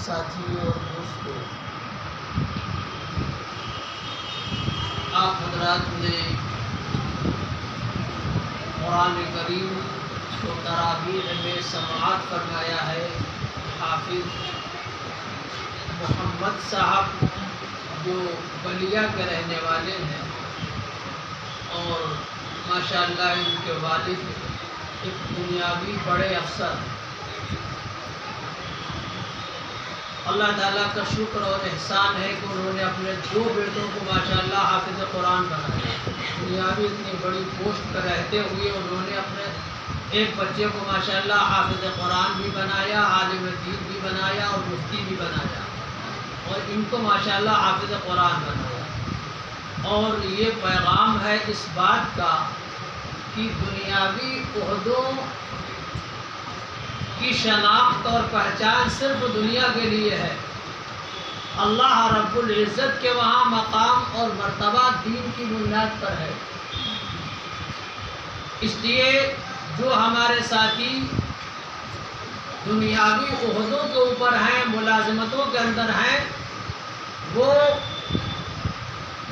ساتھیوں اور دوستوں، آپ حضرات نے قرآن کریم کو تراویح میں سماعت فرمایا ہے۔ حافظ محمد صاحب جو بلیا کے رہنے والے ہیں اور ماشاءاللہ ان کے والد ایک دنیاوی بڑے افسر، اللہ تعالیٰ کا شکر اور احسان ہے کہ انہوں نے اپنے دو بیٹوں کو ماشاءاللہ حافظ قرآن بنایا۔ دنیاوی اتنی بڑی پوسٹ پر رہتے ہوئے انہوں نے اپنے ایک بچے کو ماشاءاللہ حافظ قرآن بھی بنایا، عالم دین بھی بنایا اور مفتی بھی بنایا، اور ان کو ماشاءاللہ حافظ قرآن بنایا۔ اور یہ پیغام ہے اس بات کا کہ دنیاوی عہدوں کی شناخت اور پہچان صرف دنیا کے لیے ہے، اللہ رب العزت کے وہاں مقام اور مرتبہ دین کی بنیاد پر ہے۔ اس لیے جو ہمارے ساتھی دنیاوی عہدوں کے اوپر ہیں، ملازمتوں کے اندر ہیں، وہ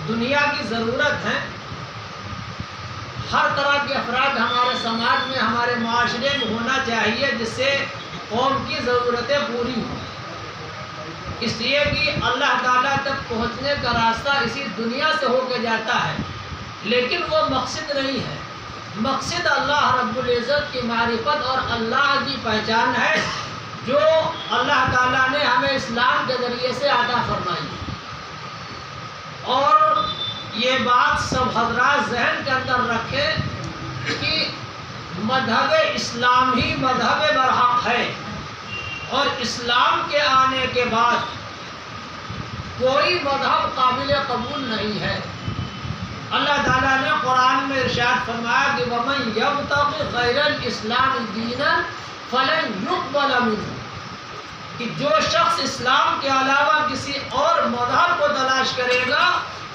دنیا کی ضرورت ہے۔ ہر طرح کے افراد ہمارے سماج میں، ہمارے معاشرے میں ہونا چاہیے جس سے قوم کی ضرورتیں پوری ہوں۔ اس لیے کہ اللہ تعالیٰ تک پہنچنے کا راستہ اسی دنیا سے ہو کے جاتا ہے، لیکن وہ مقصد نہیں ہے۔ مقصد اللہ رب العزت کی معرفت اور اللہ کی پہچان ہے، جو اللہ تعالیٰ نے ہمیں اسلام کے ذریعے سے عطا فرمائی۔ اور یہ بات سب حضرات ذہن کے اندر رکھیں کہ مذہب اسلام ہی مذہب برحق ہے، اور اسلام کے آنے کے بعد کوئی مذہب قابل قبول نہیں ہے۔ اللہ تعالیٰ نے قرآن میں ارشاد فرمایا کہ وَمَن يَبْتَغِ غَيْرَ الْإِسْلَامِ دِينًا فَلَن يُقْبَلَ مِنْهُ، کہ جو شخص اسلام کے علاوہ کسی اور مذہب کو تلاش کرے گا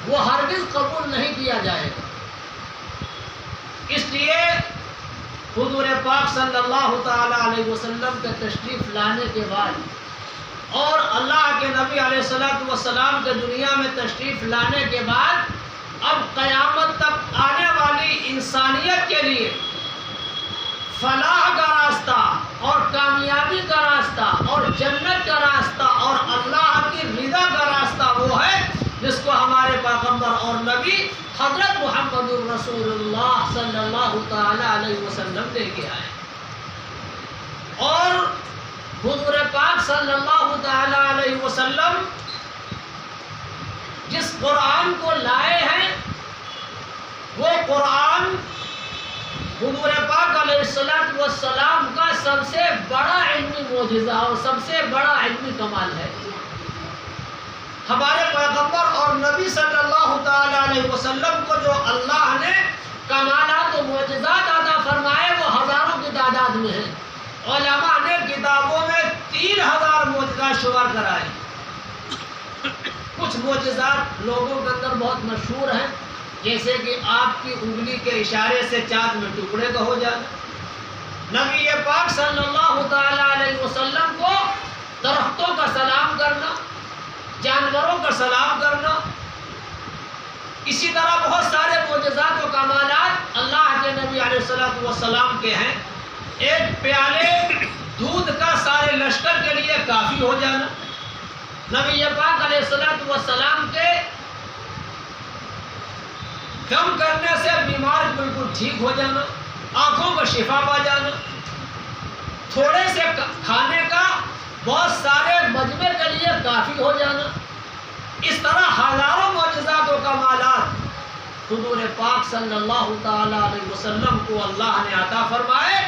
وہ ہرگز قبول نہیں کیا جائے گا۔ اس لیے حضور پاک صلی اللہ تعالیٰ علیہ وسلم کے تشریف لانے کے بعد اور اللہ کے نبی علیہ السلام کے دنیا میں تشریف لانے کے بعد اب قیامت تک آنے والی انسانیت کے لیے فلاح کا راستہ اور کامیابی کا راستہ اور جنت کا راستہ اور اللہ کی رضا کا راستہ وہ ہے جس کو ہمارے پیغمبر اور نبی حضرت محمد رسول اللہ صلی اللہ تعالی علیہ وسلم لے کے آئے۔ اور حضور پاک صلی اللہ تعالی علیہ وسلم جس قرآن کو لائے ہیں وہ قرآن حضور پاک علیہ السلام کا سب سے بڑا علمی معجزہ اور سب سے بڑا علمی کمال ہے۔ ہمارے پیغمبر اور نبی صلی اللہ تعالی علیہ وسلم کو جو اللہ نے کمالات و معجزات عطا فرمائے وہ ہزاروں کی تعداد میں ہیں۔ علماء نے کتابوں میں 3000 معجزات شمار کرائے۔ کچھ معجزات لوگوں کے اندر بہت مشہور ہیں، جیسے کہ آپ کی انگلی کے اشارے سے چاند میں ٹکڑے کا ہو جانا، نبی پاک صلی اللہ تعالی علیہ وسلم کو درختوں کا سلام کرنا، جانوروں کا سلام کرنا، اسی طرح بہت سارے معجزات و کمالات اللہ کے نبی علیہ السلام کے ہیں۔ ایک پیالے دودھ کا سارے لشکر کے لیے کافی ہو جانا، نبی پاک علیہ السلام کے دم کرنے سے بیمار بالکل ٹھیک ہو جانا، آنکھوں کو شفا پا جانا، تھوڑے سے کھانے کا بہت سارے مجمع کے لیے کافی ہو جانا، اس طرح ہزاروں معجزات و کمالات حضور پاک صلی اللہ تعالی علیہ وسلم کو اللہ نے عطا فرمائے،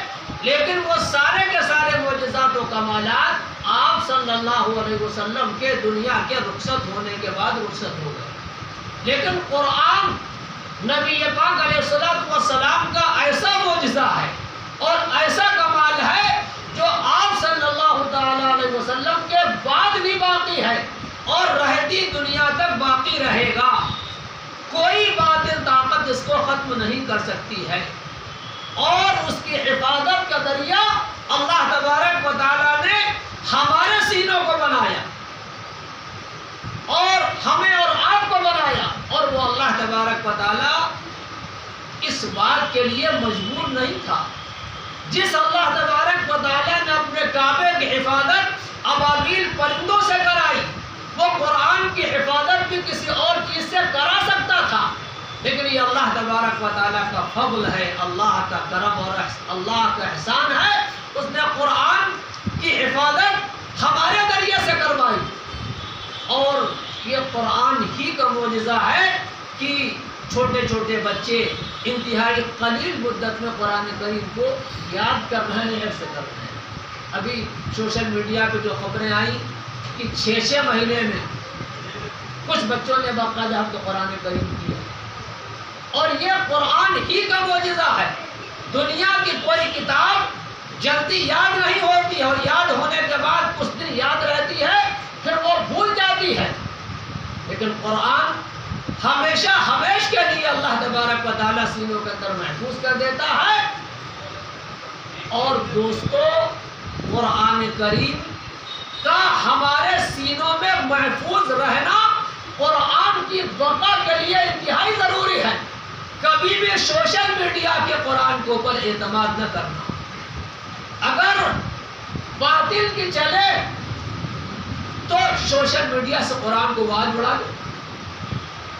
لیکن وہ سارے کے سارے معجزات و کمالات آپ صلی اللہ علیہ وسلم کے دنیا کے رخصت ہونے کے بعد رخصت ہو گئے۔ لیکن قرآن نبی پاک علیہ السلام کا ایسا معجزہ ہے اور ایسا کمال ہے جو آپ صلی اللہ تعالی علیہ وسلم کے بعد بھی باقی ہے اور رہتی دنیا تک باقی رہے گا۔ کوئی باطل طاقت اس کو ختم نہیں کر سکتی ہے، اور اس کی حفاظت کا ذریعہ اللہ تبارک و تعالیٰ نے ہمارے سینوں کو بنایا۔ اس بات کے لیے مجبور نہیں تھا. جس اللہ تبارک و تعالیٰ نے اپنے کعبے کی حفاظت ابابیل پرندوں سے کرائی، وہ قرآن کی حفاظت بھی کسی اور چیز سے کرا سکتا تھا، لیکن یہ اللہ تبارک و تعالیٰ کا فضل ہے، اللہ کا کرم اور اللہ کا احسان ہے. اس نے قرآن کی حفاظت ہمارے ذریعے سے کروائی. اور یہ قرآن ہی کا معجزہ ہے کہ چھوٹے چھوٹے بچے انتہائی قلیل مدت میں قرآن کریم کو یاد کر رہے ہیں، حفظ کر رہے ہیں. ابھی سوشل میڈیا پہ جو خبریں آئیں کہ 6 مہینے میں کچھ بچوں نے باقاعدہ حفظ قرآن کریم کیا. اور یہ قرآن ہی کا معجزہ ہے. دنیا کی کوئی کتاب جلدی یاد نہیں ہوتی ہے، اور یاد ہونے کے بعد کچھ دن یاد رہتی ہے، پھر وہ بھول جاتی ہے. لیکن قرآن ہمیشہ ہمیش کے لیے اللہ تبارک و تعالیٰ سینوں کے اندر محفوظ کر دیتا ہے. اور دوستو، قرآن کریم کا ہمارے سینوں میں محفوظ رہنا قرآن کی بقا کے لیے انتہائی ضروری ہے. کبھی بھی سوشل میڈیا کے قرآن کے اوپر اعتماد نہ کرنا. اگر باطل کی چلے تو سوشل میڈیا سے قرآن کو آواز بڑھا دے،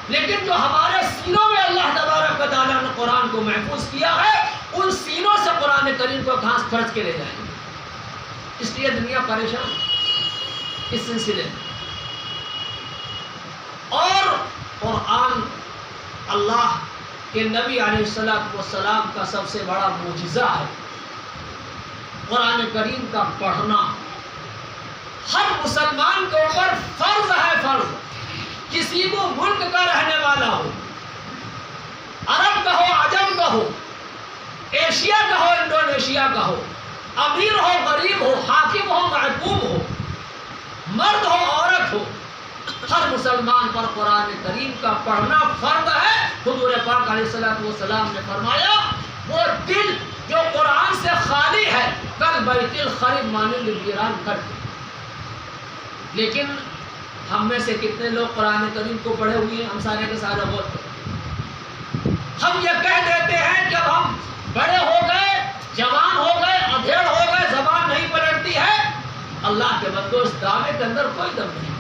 لیکن جو ہمارے سینوں میں اللہ تبارک و تعالیٰ نے قرآن کو محفوظ کیا ہے، ان سینوں سے قرآن کریم کو گھاس کھرچ کے لے جائیں گے. اس لیے دنیا پریشان اس سلسلے میں. اور قرآن اللہ کے نبی علیہ السلام کا سب سے بڑا معجزہ ہے. قرآن کریم کا پڑھنا ہر مسلمان کے اوپر فرض ہے. فرض کسی کو ملک کا رہنے والا ہو، عرب کا ہو، عجم کا ہو، ایشیا کا ہو، انڈونیشیا کا ہو، امیر ہو، غریب ہو، حاکم ہو، محکوم ہو، مرد ہو، عورت ہو، ہر مسلمان پر قرآن کریم کا پڑھنا فرض ہے. حضور پاک علیہ السلام نے فرمایا، وہ دل جو قرآن سے خالی ہے کل بیت الخرب مانند ویران کر دے. لیکن ہم میں سے کتنے لوگ قرآن کریم کو پڑھے ہوئے ہیں؟ ہم سارے کے سارے بہت. ہم یہ کہہ دیتے ہیں جب ہم بڑے ہو گئے، جوان ہو گئے، ادھیڑ ہو گئے، زبان نہیں پلٹتی ہے. اللہ کے بندو، اس دعوے کے اندر کوئی دم نہیں.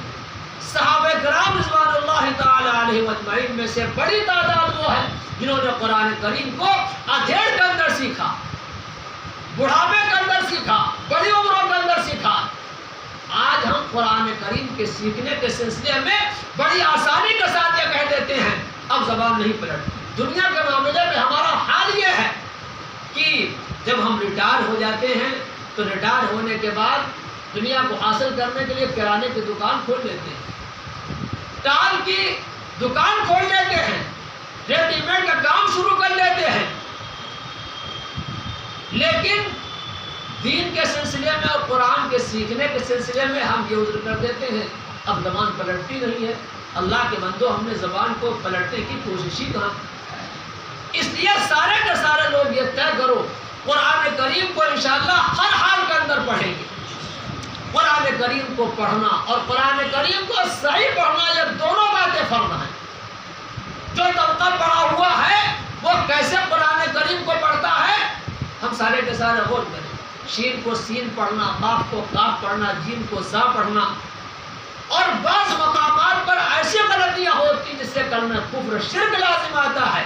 صحابہ کرام رضوان اللہ تعالی علیہ اجمعین میں سے بڑی تعداد وہ ہے جنہوں نے قرآن کریم کو ادھیڑ کے اندر سیکھا، بڑھاپے کے اندر سیکھا، بڑی عمروں کے اندر سیکھا. آج ہم قرآن کریم کے سیکھنے کے سلسلے میں بڑی آسانی کے ساتھ یہ کہہ دیتے ہیں اب زبان نہیں پلٹتی. دنیا کے معاملے میں ہمارا حال یہ ہے کہ جب ہم ریٹائر ہو جاتے ہیں تو ریٹائر ہونے کے بعد دنیا کو حاصل کرنے کے لیے کرانے کی دکان کھول لیتے ہیں، ٹال کی دکان کھول لیتے ہیں، ریڈی میڈ کا کام شروع کر لیتے ہیں. لیکن دین کے سلسلے میں اور قرآن کے سیکھنے کے سلسلے میں ہم یہ عذر کر دیتے ہیں اب زبان پلٹتی نہیں ہے. اللہ کے بندو، ہم نے زبان کو پلٹنے کی کوشش ہی کہاں. اس لیے سارے کے سارے لوگ یہ طے کرو قرآن کریم کو انشاءاللہ ہر حال کے اندر پڑھیں گے. قرآن کریم کو پڑھنا اور قرآن کریم کو صحیح پڑھنا، یہ دونوں باتیں فرض ہیں. جو طبقہ پڑھا ہوا ہے وہ کیسے قرآن کریم کو پڑھتا ہے؟ ہم سارے کے سارے غور کریں. شین کو سین پڑھنا، قاف کو قاف پڑھنا، جیم کو زا پڑھنا. اور بعض مقامات پر ایسی غلطیاں ہوتی جس سے کرنا کفر شرک لازم آتا ہے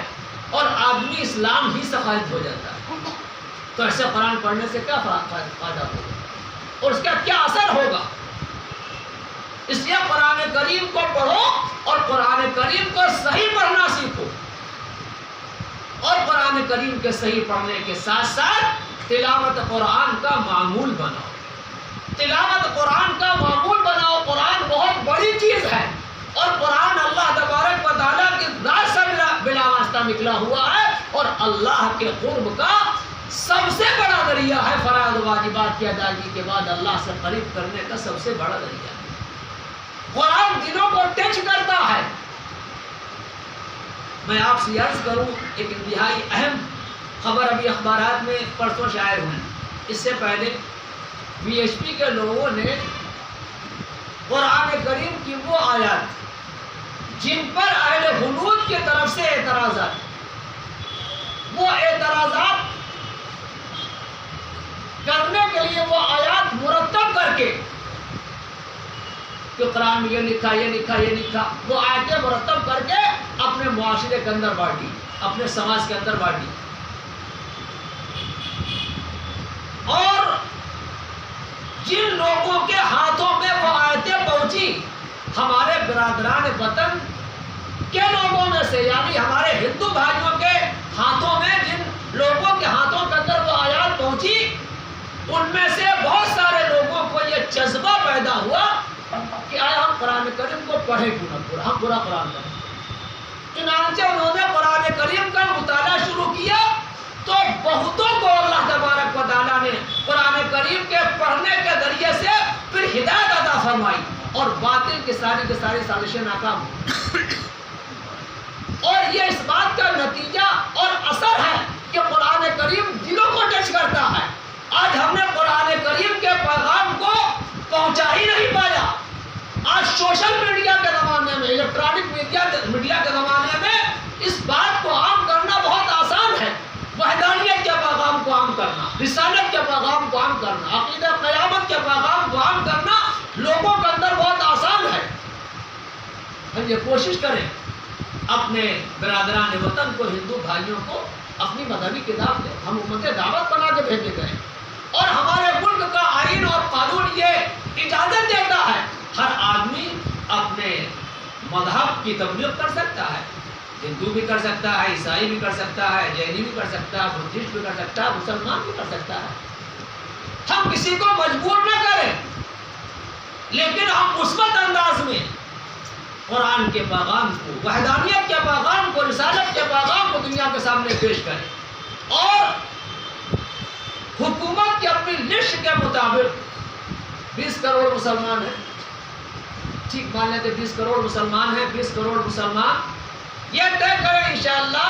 اور آدمی اسلام ہی سے خارج ہو جاتا ہے. تو ایسے قرآن پڑھنے سے کیا فائدہ ہوگا اور اس کا کیا اثر ہوگا؟ اس لیے قرآن کریم کو پڑھو اور قرآن کریم کو صحیح پڑھنا سیکھو. اور قرآن کریم کے صحیح پڑھنے کے ساتھ ساتھ تلاوت قرآن کا معمول بناؤ. تلاوت قرآن کا معمول بناؤ. قرآن بہت بڑی چیز ہے اور قرآن اللہ تبارک و تعالیٰ کی ذات سے بلا واسطہ نکلا ہوا ہے اور اللہ کے قرب کا سب سے بڑا ذریعہ ہے. فرائض واجبات کی ادائیگی کے بعد اللہ سے قریب کرنے کا سب سے بڑا ذریعہ ہے. قرآن دلوں کو ٹچ کرتا ہے. میں آپ سے عرض کروں، ایک انتہائی اہم خبر ابھی اخبارات میں پرسوں شائع ہوئی. اس سے پہلے وی ایچ پی کے لوگوں نے قرآن کریم کی وہ آیات جن پر اہل حدود کی طرف سے اعتراضات، وہ اعتراضات کرنے کے لیے وہ آیات مرتب کر کے کہ قرآن میں یہ لکھا یہ لکھا یہ لکھا، وہ آیتیں مرتب کر کے اپنے معاشرے کے اندر بانٹی، اپنے سماج کے اندر بانٹی. اور جن لوگوں کے ہاتھوں میں وہ آیتیں پہنچی، ہمارے برادران وطن کے لوگوں میں سے، یعنی ہمارے ہندو بھائیوں کے ہاتھوں میں جن لوگوں کے ہاتھوں کے اندر وہ آیات پہنچی، ان میں سے بہت سارے لوگوں کو یہ جذبہ پیدا ہوا کہ آیا ہم قرآن کریم کو پڑھیں کیوں نہ پورا، ہم پورا قرآن پڑھیں. چنانچہ انہوں نے قرآن کریم کا مطالعہ شروع کیا تو بہتوں کو اللہ تبارک و تعالیٰ نے قرآن کریم کے پڑھنے کے ذریعے سے پھر ہدایت عطا فرمائی اور باطل کی ساری سازشیں ناکام ہوئی. اور یہ اس بات کا نتیجہ اور اثر ہے کہ قرآن کریم دلوں کو ٹچ کرتا ہے. آج ہم نے قرآن کریم کے پیغام کو پہنچا ہی نہیں پایا. آج سوشل میڈیا کے زمانے میں، الیکٹرانک میڈیا کے زمانے میں اس بات کو عام کرنا بہت آسان ہے. وحدانیت کے پیغام کو عام کرنا، رسالت کے پیغام کو عام کرنا، عقیدہ قیامت کے پیغام کو عام کرنا لوگوں کے اندر بہت آسان ہے. ہم یہ کوشش کریں اپنے برادران وطن کو، ہندو بھائیوں کو اپنی مذہبی کتاب دیں. ہم امت دعوت بنا کے بھیجے گئے اور ہمارے ملک کا آئین اور قانون یہ اجازت دیتا ہے ہر آدمی اپنے مذہب کی تبلیغ کر سکتا ہے. ہندو بھی کر سکتا ہے، عیسائی بھی کر سکتا ہے، جینی بھی کر سکتا ہے، بدھسٹ بھی کر سکتا ہے، مسلمان بھی کر سکتا ہے. ہم کسی کو مجبور نہ کریں، لیکن ہم مثبت انداز میں قرآن کے پیغام کو، وحدانیت کے پیغام کو، رسالت کے پیغام کو دنیا کے سامنے پیش کریں. اور حکومت کی اپنی لسٹ کے مطابق 20 کروڑ مسلمان ہیں، ٹھیک مان لیتے 20 کروڑ مسلمان ہیں، 20 کروڑ مسلمان یہ طے کریں انشاءاللہ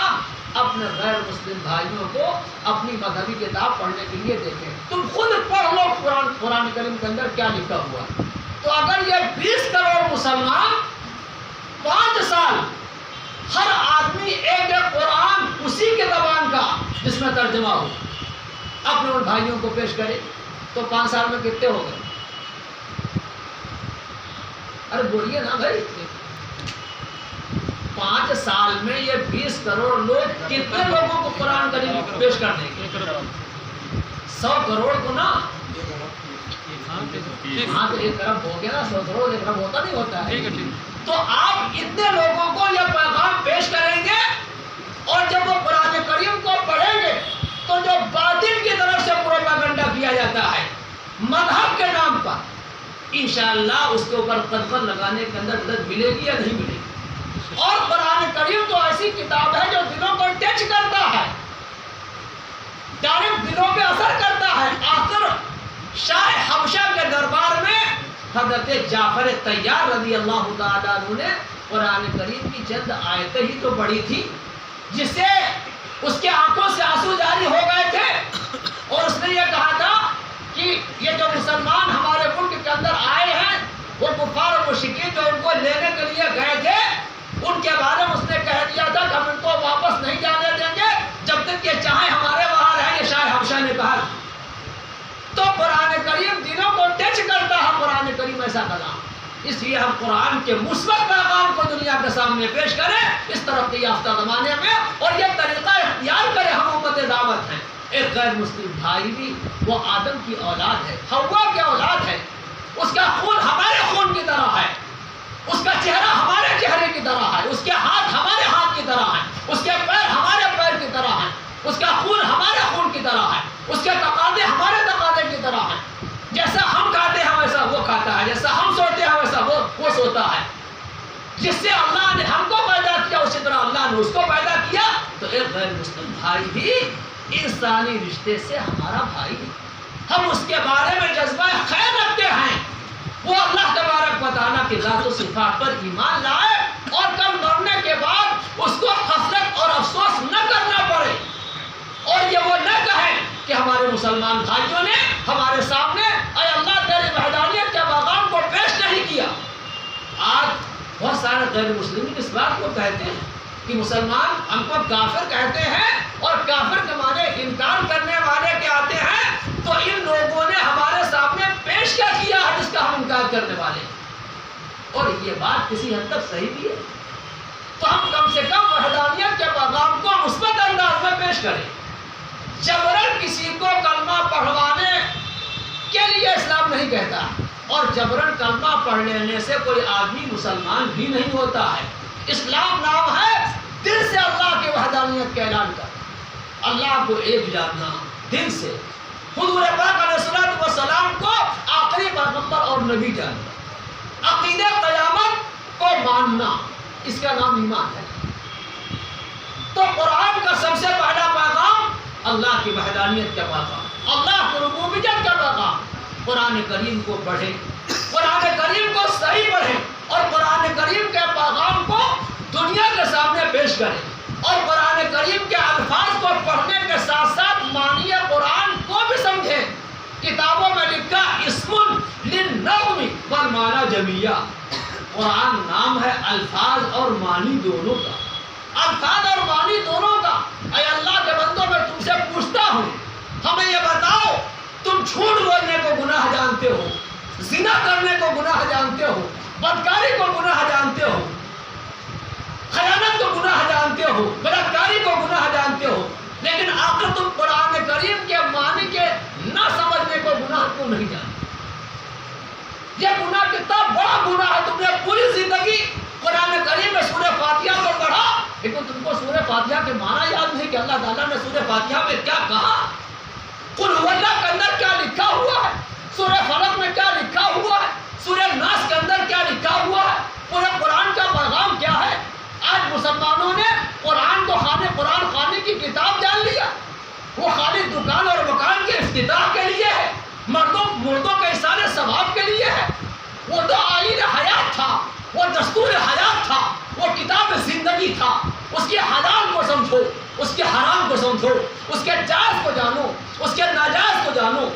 اپنے غیر مسلم بھائیوں کو اپنی مذہبی کتاب پڑھنے کے لیے دیکھیں. تم خود پڑھ لو قرآن کریم کے اندر کیا لکھا ہوا. تو اگر یہ 20 کروڑ مسلمان 5 سال ہر آدمی ایک قرآن اسی کے زبان کا جس میں ترجمہ ہو اپنے ان بھائیوں کو پیش کرے تو 5 سال میں کتنے ہو گئے؟ ارے بولیے نا بھائی، 5 سال میں یہ 20 کروڑ لوگ کتنے لوگوں کو قرآن کریم پیش کر دیں گے؟ 100 کروڑ کو نا، ہاں تو ایک طرف ہو گیا نا، 100 کروڑ ایک طرف ہوتا نہیں ہوتا ہے. تو آپ اتنے لوگوں کو یہ پیغام پیش کریں گے اور جب وہ قرآن کریم کو پڑھیں گے تو جو باطل کی طرف سے پروپیگنڈا کیا جاتا ہے مذہب کے نام پر، انشاءاللہ اس کے اوپر قدغن لگانے کے اندر مدد ملے گی یا نہیں ملے گی. اور قرآن کریم تو ایسی کتاب ہے جو دلوں کو ٹچ کرتا ہے، ڈائریکٹ دلوں پہ اثر کرتا ہے. آخر شاہ حبشہ کے دربار میں حضرت جعفر طیار رضی اللہ تعالیٰ عنہ نے قرآن کریم کی چند آیتیں ہی تو پڑھی تھی جس سے اس کے آنکھوں سے آنسو جاری ہو گئے تھے. اور اس نے یہ کہا تھا کہ یہ جو مسلمان ہمارے ملک کے اندر آئے ہیں وہ کفار اور مشرکین جو ان کو لینے کے لیے گئے تھے ان کے بارے میں اس نے کہہ دیا تھا کہ ہم ان کو واپس نہیں جانے دیں گے جب تک یہ چاہے ہمارے وہاں رہیں. یہ شاہ حبشہ نے کہا. تو قرآن کریم دلوں کو ٹچ کرتا ہے، قرآن کریم ایسا کلام. اس لیے ہم قرآن کے مثبت پیغام کو دنیا کے سامنے پیش کریں اس ترقی یافتہ زمانے میں، اور یہ طریقہ اختیار کریں. ہم امت دعوت ہیں. ایک غیر مسلم بھائی بھی وہ آدم کی اولاد ہے، حوا کی اولاد ہے، اس کا خون ہمارے خون کی طرح ہے، اس کا چہرہ ہمارے چہرے کی طرح ہے، اس کے ہاتھ ہمارے ہاتھ کی طرح ہیں، اس کے پیر ہمارے پیر کی طرح ہیں، اس کا خون ہمارے خون کی طرح ہے، اس کے تقاضے ہمارے تقاضے کی طرح ہیں. جیسا ہم کھاتے ہیں ویسا وہ کھاتا ہے، جیسا ہم سوتے ہیں ویسا وہ سوتا ہے. جس سے اللہ نے ہم کو پیدا کیا اسی طرح اللہ نے اس کو پیدا کیا. تو ایک غیر مسلم بھائی بھی انسانی رشتے سے ہمارا بھائی ہے. ہم اس کے بارے میں جذبہ خیر رکھتے ہیں، وہ اللہ تبارک و تعالیٰ کی ذات و صفات پر ایمان لائے اور کل مرنے کے بعد اس کو حسرت اور افسوس نہ کرنا پڑے، اور یہ وہ نہ کہیں کہ ہمارے مسلمان بھائیوں نے ہمارے سامنے اے اللہ تیری وحدانیت کے پیغام کو پیش نہیں کیا. آج بہت سارے غیر مسلم اس بات کو کہتے ہیں کہ مسلمان ہم کو کافر کہتے ہیں اور کافر کے معنی انکار کرنے والے کے آتے ہیں تو ان لوگوں نے ہمارے سامنے پیش کیا کیا ہے جس کا ہم انکار کرنے والے ہیں. اور یہ بات کسی حد تک صحیح بھی ہے. تو ہم کم سے کم وحدانیت کے پیغام کو مثبت انداز میں پیش کریں. جبرن کسی کو کلمہ پڑھوانے کے لیے اسلام نہیں کہتا، اور جبرن کلمہ پڑھ لینے سے کوئی آدمی مسلمان بھی نہیں ہوتا ہے. اسلام نام ہے دل سے اللہ کی وحدانیت کا اعلان کر، اللہ کو ایک جاننا دل سے، حضور پاک علیہ الصلوۃ والسلام کو آخری پیغمبر اور نبی جاننا، عقیدہ قیامت کو ماننا، اس کا نام ایمان ہے. تو قرآن کا سب سے پہلا پیغام اللہ کی وحدانیت کا پیغام، اللہ کی ربوبیت کا پیغام. قرآن کریم کو پڑھیں، قرآن کریم کو صحیح پڑھیں، اور قرآن کریم کے پیغام کو دنیا کے سامنے پیش کریں، اور قرآن کریم کے الفاظ کو پڑھنے کے ساتھ ساتھ معنی قرآن کو بھی سمجھیں. کتابوں میں لکھا اسم للنظم والمعنی جمیعا. قرآن نام ہے الفاظ اور معنی دونوں کا، الفاظ اور معنی دونوں کا. اے اللہ کے بندوں، میں تم سے پوچھتا ہوں، ہمیں یہ بتاؤ، تم جھوٹ بولنے کو گناہ جانتے ہو، زنا کرنے کو گناہ جانتے ہو، بدکاری کو گناہ جانتے ہو، خیانت کو گناہ جانتے ہو، بلاکاری کو گناہ جانتے ہو، لیکن آخر تم قرآن کریم کے معنی کے نہ سمجھنے کو گناہ کیوں نہیں جانتے؟ یہ گناہ کتنا بڑا گناہ ہے. تم نے پوری زندگی قرآن کریم میں سورہ فاتحہ کو پڑھا، لیکن تم کو سورہ فاتحہ کے معنی یاد نہیں کہ اللہ تعالیٰ نے سورہ فاتحہ میں کیا کہا. قل هو اللہ کے اندر کیا لکھا ہوا ہے، سورہ فلق میں کیا لکھا ہوا ہے، سورہ ناس کے اندر کیا لکھا ہوا ہے، پورے قرآن کا پیغام کیا ہے. آج مسلمانوں نے قرآن کو قرآن خانے کی کتاب جان لیا. وہ خالی دکان اور مکان کے افتتاح کے لیے ہے، مردوں کے اشارے ثواب کے لیے ہے. وہ تو آئین حیات تھا، وہ دستور حیات تھا، وہ کتاب زندگی تھا. اس کے حلال کو سمجھو، اس کے حرام کو سمجھو، اس کے جائز کو جانو، اس کے ناجائز کو جانو،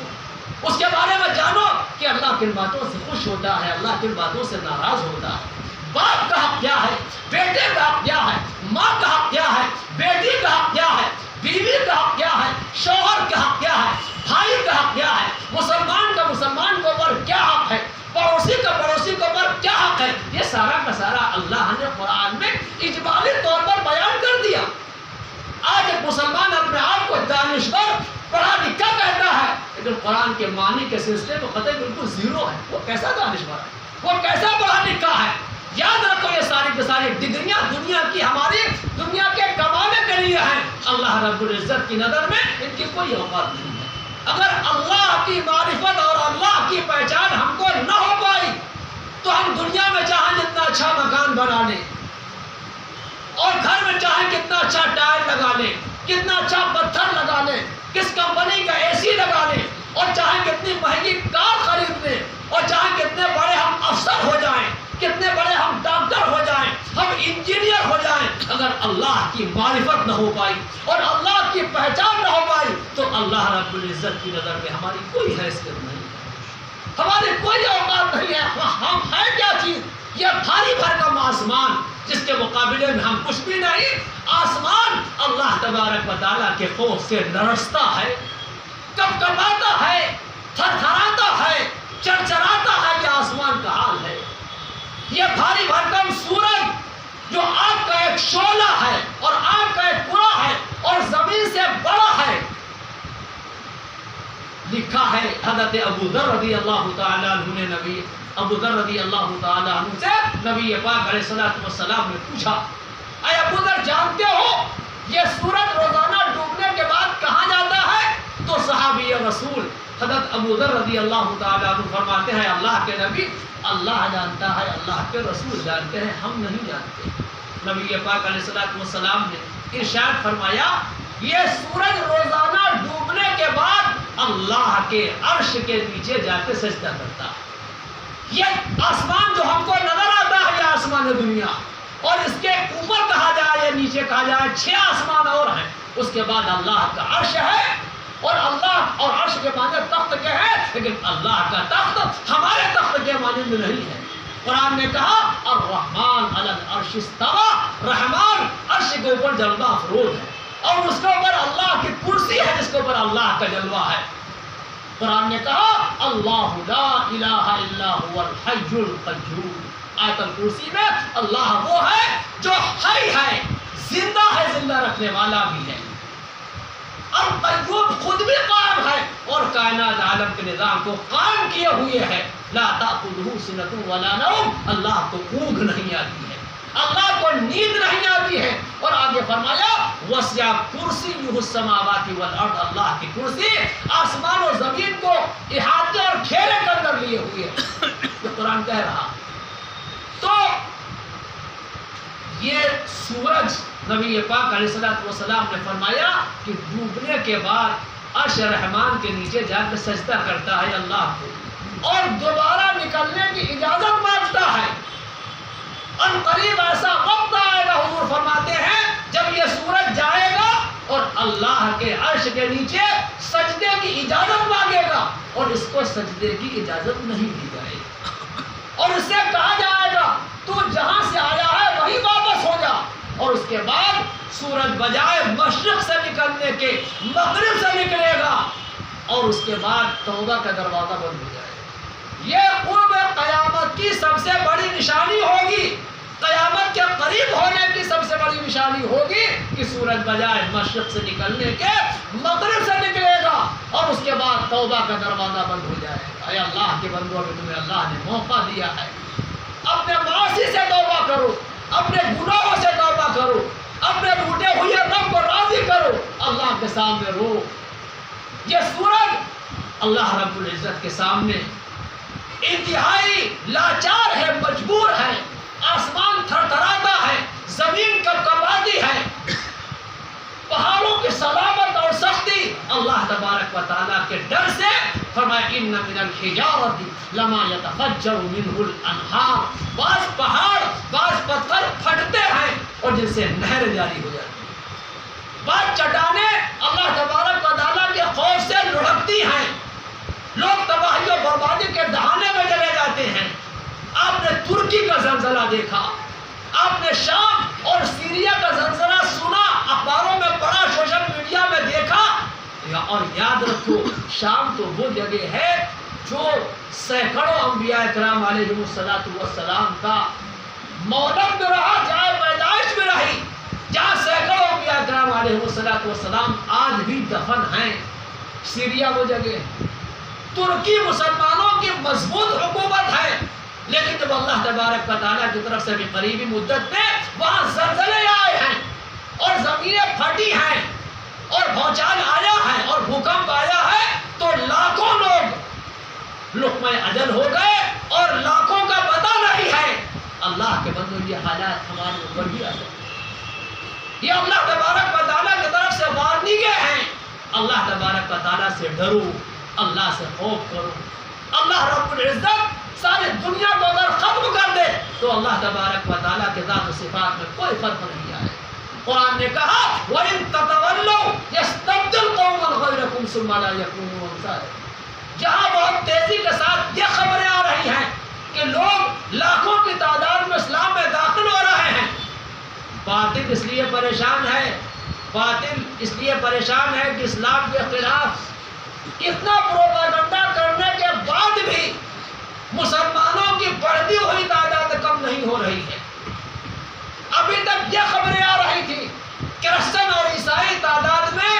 اس کے بارے میں جانو کہ اللہ کن باتوں سے خوش ہوتا ہے، اللہ کن باتوں سے ناراض ہوتا ہے. باپ کا حق کیا ہے، بیٹے کا حق کیا ہے، ماں کا حق کیا ہے، بیٹی کا حق کیا ہے، بیوی کا حق کیا ہے، شوہر کا حق کیا ہے، بھائی کا حق کیا ہے، مسلمان کا مسلمان کے اوپر کیا حق ہے، پڑوسی کا پڑوسی کے اوپر کیا حق ہے. یہ سارا کا سارا اللہ نے قرآن میں اجمالی طور پر بیان کر دیا. آج ایک مسلمان اپنے آپ کو دانشور پڑھا لکھا کہتا ہے، لیکن قرآن کے معنی کے سلسلے میں قطعی بالکل زیرو ہے. وہ کیسا دانشور ہے، وہ کیسا پڑھا لکھا ہے. یاد رکھو یہ ساری کی ساری ڈگریاں دنیا کی، ہماری دنیا کے کمانے کے لیے ہیں. اللہ رب العزت کی نظر میں ان کی کوئی اوقات نہیں ہے. اگر اللہ کی معرفت اور اللہ کی پہچان ہم کو نہ ہو پائی تو ہم دنیا میں چاہیں جتنا اچھا مکان بنا لیں، اور گھر میں چاہیں کتنا اچھا ٹائل لگا لیں، کتنا اچھا پتھر لگا لیں، کس کمپنی کا اے سی لگا لیں، اور چاہیں کتنی مہنگی کار خرید لیں، اور چاہیں کتنے بڑے ہم افسر ہو جائیں، کتنے بڑے ہم ڈاکٹر ہو جائیں، ہم انجینئر ہو جائیں، اگر اللہ کی معرفت نہ ہو پائی اور اللہ کی پہچان نہ ہو پائی تو اللہ رب العزت کی نظر میں ہماری کوئی حیثیت نہیں ہے، ہماری کوئی اوقات نہیں ہے. ہم ہیں کیا چیز؟ یہ بھاری بھرکم آسمان جس کے مقابلے میں ہم کچھ بھی نہیں. آسمان اللہ تبارک و تعالیٰ کے خوف سے لرزتا ہے، کپکپاتا ہے، تھرتھراتا ہے، چرچراتا ہے. یہ آسمان کا حال ہے. یہ بھاری بھرکم سورج جو آگ کا ایک شعلہ ہے اور آگ کا ایک پورا ہے اور زمین سے بڑا ہے. لکھا ہے حضرت ابو ذر رضی اللہ تعالیٰ عنہ نے ابو ذر رضی اللہ تعالیٰ عنہ سے نبی پاک علیہ الصلوۃ والسلام نے پوچھا، اے ابو ذر جانتے ہو یہ سورج روزانہ ڈوبنے کے بعد کہاں جاتا ہے؟ تو صحابی رسول حضرت ابو ذر رضی اللہ تعالیٰ عنہ فرماتے ہیں، اللہ کے نبی اللہ جانتا ہے، اللہ کے رسول جانتے ہیں، ہم نہیں جانتے. نبی پاک علیہ الصلوۃ والسلام نے ارشاد فرمایا، یہ سورج روزانہ ڈوبنے کے بعد اللہ کے عرش کے نیچے جا کے سجدہ کرتا ہے. یہ آسمان جو ہم کو نظر آتا ہے یہ آسمان دنیا، اور اس کے اوپر کہا جائے یا نیچے کہا جائے 6 آسمان اور ہیں. اس کے بعد اللہ کا عرش ہے، اور اللہ اور عرش کے معنی تخت کے ہیں، لیکن اللہ کا تخت ہمارے تخت کے معنی میں نہیں ہے. قرآن نے کہا الرحمن علی العرش استوی، رحمان عرش کے اوپر جلوہ افروز ہے. اور اس کے اوپر اللہ کی کرسی ہے جس کے اوپر اللہ کا جلوہ ہے. قرآن نے کہا اللہ لا الہ الا هو الحی القیوم. آیت الکرسی میں اللہ وہ ہے جو حی ہے, زندہ ہے, زندہ رکھنے والا بھی ہے. القیوم خود بھی قائم ہے اور کائنات عالم کے نظام کو قائم کیے ہوئے ہے. لا تأخذہ سنۃ ولا نوم. اللہ کو اونگ نہیں آتی ہے, اللہ کو نیند نہیں آتی ہے. اور آگے فرمایا وسع کرسیہ السماوات والارض. اللہ کی کرسی آسمان و زمین کو احاطے اور گھیرے کے اندر لیے ہوئے ہے. یہ قرآن کہہ رہا. تو یہ سورج نبی پاک علیہ الصلوۃ والسلام نے فرمایا کہ ڈوبنے کے بعد عرش رحمان کے نیچے جا کر سجدہ کرتا ہے اللہ کو اور دوبارہ نکلنے کی اجازت مانگتا ہے. ان قریب ایسا وقت آئے گا, حضور فرماتے ہیں, جب یہ سورج جائے گا اور اللہ کے عرش کے نیچے سجدے کی اجازت مانگے گا اور اس کو سجدے کی اجازت نہیں دی جائے گی اور اس سے کہا جائے گا تو جہاں سے آیا ہے وہی واپس ہو جا. اور اس کے بعد سورج بجائے مشرق سے نکلنے کے مغرب سے نکلے گا اور اس کے بعد توبہ کا دروازہ بند ہو جائے گا. یہ قرب قیامت کی سب سے بڑی نشانی ہوگی, قیامت کے قریب ہونے کی سب سے بڑی نشانی ہوگی کہ سورج بجائے مشرق سے نکلنے کے مغرب سے نکلے گا اور اس کے بعد توبہ کا دروازہ بند ہو جائے گا. اے اللہ کے بندوں میں تمہیں اللہ نے موقع دیا ہے, اپنے معاصی سے توبہ کرو, اپنے گناہوں سے توبہ کرو, اپنے ٹوٹے ہوئے رب کو راضی کرو, اللہ کے سامنے رو. یہ سورج اللہ رب العزت کے سامنے انتہائی لاچار ہے, مجبور ہے, آسمان تھر تھراتا ہے, زمین کپکپاتی ہے, پہاڑوں کی سلامت اور سختی اللہ تبارک و تعالیٰ کے ڈر سے. فرمایا ان من الحجارۃ لما یتفجر منہ الانہار. بعض پہاڑ بعض پتھر پھٹتے ہیں اور جن سے نہر جاری ہو جاتی ہیں. بعض چٹانیں اللہ تبارک و تعالیٰ کے خوف سے لڑکتی ہیں, لوگ تباہی و بربادی کے دہانے میں چلے جاتے ہیں. آپ نے ترکی کا زلزلہ دیکھا, آپ نے شام اور سیریا کا زلزلہ سنا, اخباروں میں پڑھا, سوشل میڈیا میں دیکھا. اور یاد رکھو شام تو وہ جگہ ہے جو سینکڑوں انبیاء کرام علیہ السلام کا مولد میں رہا, جائے پیدائش میں رہی, جہاں سینکڑوں انبیاء کرام علیہ السلام آج بھی دفن ہیں. سیریا وہ جگہ ہے. ترکی مسلمانوں کی مضبوط حکومت ہے, لیکن جب اللہ تبارک و تعالیٰ کی طرف سے بھی قریبی مدت میں وہاں زلزلے آئے ہیں اور زمینیں پھٹی ہیں اور بھونچال آیا ہے اور بھوکمپ آیا ہے تو لاکھوں لوگ لقمہ اجل ہو گئے اور لاکھوں کا پتہ نہیں ہے. اللہ کے بندوں یہ حالات ہمارے اوپر بھی آ سکتے ہیں. یہ اللہ تبارک و تعالیٰ کی طرف سے وارننگیں ہیں. اللہ تبارک و تعالیٰ سے ڈرو, اللہ سے خوف کرو. اللہ رب العزت ساری دنیا کو اگر ختم کر دے تو اللہ تبارک و تعالیٰ کے ذات و صفات میں کوئی فرق نہیں آئے. قرآن نے کہا وَإِن تَتَوَلَّوْا يَسْتَبْدِلْ قَوْمًا غَيْرَكُمْ ثُمَّ لَا يَكُونُوا أَمْثَالَكُمْ. جہاں بہت تیزی کے ساتھ یہ خبریں آ رہی ہیں کہ لوگ لاکھوں کی تعداد میں اسلام میں داخل ہو رہے ہیں, باطل اس لیے پریشان ہے, باطل اس لیے پریشان ہے کہ اسلام کے خلاف اتنا پروپیگنڈا کرنے کے بعد بھی مسلمانوں کی بڑھتی ہوئی تعداد کم نہیں ہو رہی ہے. ابھی تک یہ خبریں آ رہی تھی کرسچن اور عیسائی تعداد میں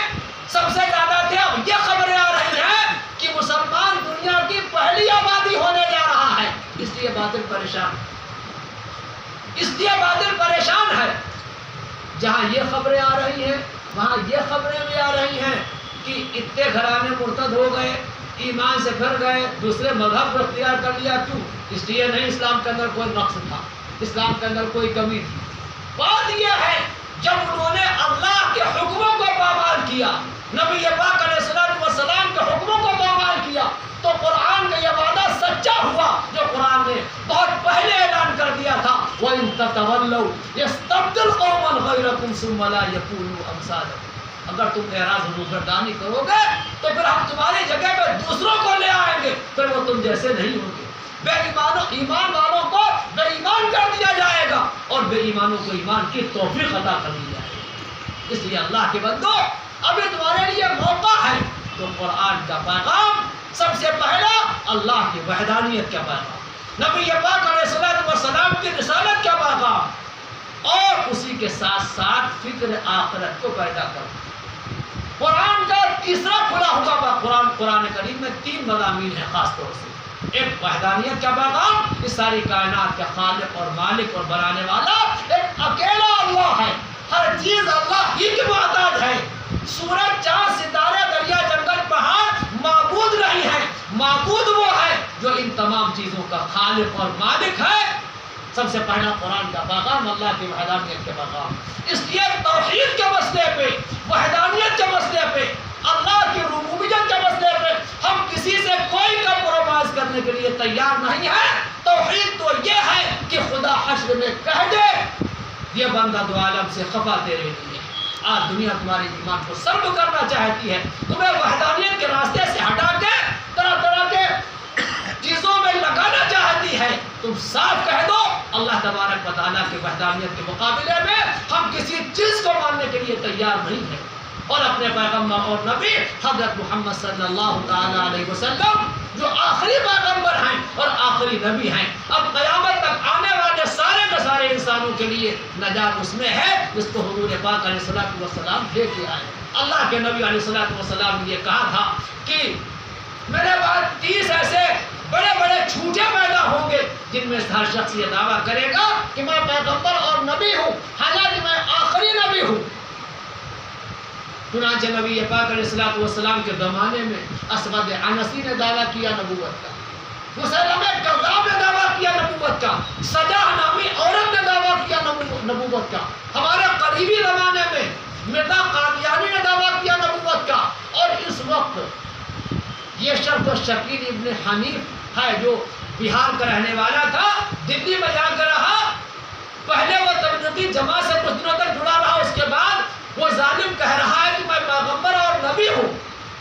سب سے زیادہ تھے, اب یہ خبریں آ رہی ہیں کہ مسلمان دنیا کی پہلی آبادی ہونے جا رہا ہے. اس لیے باطل پریشان, اس لیے باطل پریشان ہے. جہاں یہ خبریں آ رہی ہیں وہاں یہ خبریں بھی آ رہی ہیں کہ اتنے گھرانے مرتد ہو گئے, ایمان سے پھر گئے, دوسرے مذہب کو اختیار کر لیا. کیوں؟ اس لیے نہیں اسلام کے اندر کوئی نقص تھا, اسلام کے اندر کوئی کمی تھی. بات یہ ہے جب انہوں نے اللہ کے حکموں کو پامال کیا, نبی پاک علیہ السلام کے حکموں کو پامال کیا, تو قرآن کا یہ وعدہ سچا ہوا جو قرآن نے بہت پہلے اعلان کر دیا تھا وَإِن تَتَوَلَّوْا يَسْتَبْدِلْ قَوْمًا غَيْرَكُمْ ثُمَّ لَا يَكُونُوا أَمْثَالَكُمْ. اگر تم اعراض و روگردانی کرو گے تو پھر ہم تمہاری جگہ پہ دوسروں کو لے آئیں گے, پھر وہ تم جیسے نہیں ہوں گے. بے ایمانوں ایمان والوں کو بے ایمان کر دیا جائے گا اور بے ایمانوں کو ایمان کی توفیق عطا کر دی جائے گی. اس لیے اللہ کے بندو ابھی تمہارے لیے موقع ہے تو قرآن کا پیغام سب سے پہلا اللہ کی وحدانیت کا پیغام، نبی پاک علیہ الصلوۃ والسلام کی رسالت کا پیغام، اور اسی کے ساتھ ساتھ فکر آخرت کو پیدا کرو۔ قرآن کا تیسرا کھلا ہوا قرآن کریم میں 3 مضامین ہیں خاص طور سے۔ ایک وحدانیت کا پیغام، اس ساری کائنات کا خالق اور مالک اور بنانے والا ایک اکیلا اللہ ہے، ہر چیز اللہ ہی کی محتاج ہے، سورج چاند ستارے دریا جنگل پہاڑ معبود نہیں ہے، معبود وہ ہے جو ان تمام چیزوں کا خالق اور مالک ہے۔ سب سے پہلا قرآن کا پیغام اللہ کی وحدانیت کے پیغام، اس لیے توحید کے مسئلے پہ، وحدانیت کے مسئلے پہ، اللہ کی ربوبیت کے مسئلے پہ ہم کسی سے کوئی کمپرومائز کرنے کے لیے تیار نہیں ہے۔ توحید تو یہ ہے کہ خدا حشر میں کہہ دے یہ بندہ دو عالم سے خفا تیرے لیے، آج دنیا تمہارے ایمان کو سلب کرنا چاہتی ہے، تمہیں وحدانیت کے راستے سے ہٹا کے طرح طرح کے چیزوں میں لگانا چاہتی ہے، تم صاف کہہ دو اللہ تبارک و تعالیٰ کی وحدانیت کے مقابلے میں ہم کسی چیز کو ماننے کے لیے تیار نہیں ہیں، اور اپنے پیغمبر اور نبی حضرت محمد صلی اللہ تعالیٰ علیہ وسلم جو آخری پیغمبر ہیں اور آخری نبی ہیں، اب قیامت تک آنے والے سارے کے سارے انسانوں کے لیے نجات اس میں ہے جس کو حضور پاک علیہ الصلوۃ والسلام لے کے آئے۔ اللہ کے نبی علیہ الصلوۃ والسلام نے یہ کہا تھا کہ میرے بعد 30 ایسے بڑے بڑے جھوٹے پیدا ہوں گے جن میں ہر شخص یہ دعویٰ کرے گا کہ میں پیغمبر اور نبی ہوں، حالانکہ میں آخری نبی ہوں۔ چنانچہ نبی پاک علیہ الصلوۃ والسلام کے زمانے میں اسود عنسی نے دعویٰ کیا نبوت کا، مسیلمہ کذاب نے دعویٰ کیا نبوت کا، سجاہ نامی عورت نے دعویٰ کیا نبوت کا، ہمارے قریبی زمانے میں مرزا قادیانی نے دعویٰ کیا نبوت کا، اور اس وقت یہ شخص شکیل ابن حنیف ہے جو بہار کا رہنے والا تھا، دلی میں جا کر رہا، پہلے وہ تبلیغی جماعت سے کچھ دنوں تک جڑا رہا، اس کے بعد وہ ظالم کہہ رہا ہے کہ میں پیغمبر اور نبی ہوں،